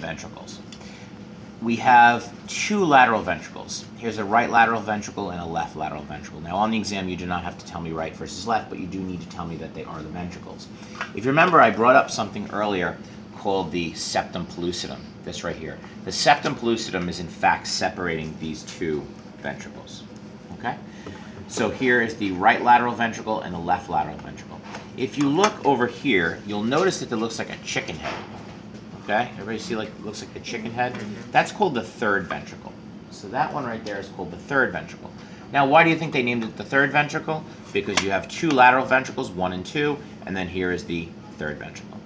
ventricles. We have two lateral ventricles. Here's a right lateral ventricle and a left lateral ventricle. Now on the exam you do not have to tell me right versus left, but you do need to tell me that they are the ventricles. If you remember, I brought up something earlier called the septum pellucidum, this right here. The septum pellucidum is in fact separating these two ventricles. Okay? So here is the right lateral ventricle and the left lateral ventricle. If you look over here, you'll notice that it looks like a chicken head. Okay, everybody see like it looks like the chicken head? That's called the third ventricle. So that one right there is called the third ventricle. Now, why do you think they named it the third ventricle? Because you have two lateral ventricles, 1 and 2, and then here is the third ventricle.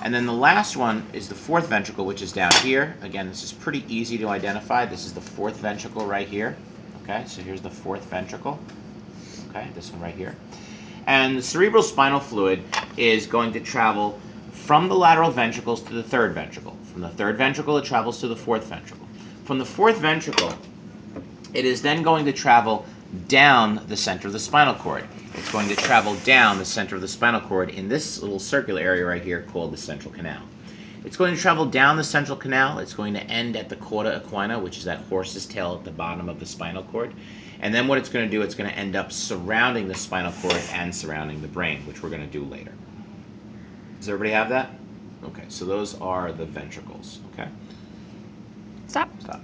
And then the last one is the fourth ventricle, which is down here. Again, this is pretty easy to identify. This is the fourth ventricle right here. Okay, so here's the fourth ventricle. Okay, this one right here. And the cerebral spinal fluid is going to travel from the lateral ventricles to the third ventricle. From the third ventricle, it travels to the fourth ventricle. From the fourth ventricle, it is then going to travel down the center of the spinal cord. It's going to travel down the center of the spinal cord in this little circular area right here called the central canal. It's going to travel down the central canal. It's going to end at the cauda equina, which is that horse's tail at the bottom of the spinal cord. And then what it's going to do, it's going to end up surrounding the spinal cord and surrounding the brain, which we're going to do later. Does everybody have that? Okay, so those are the ventricles, okay? Stop. Stop.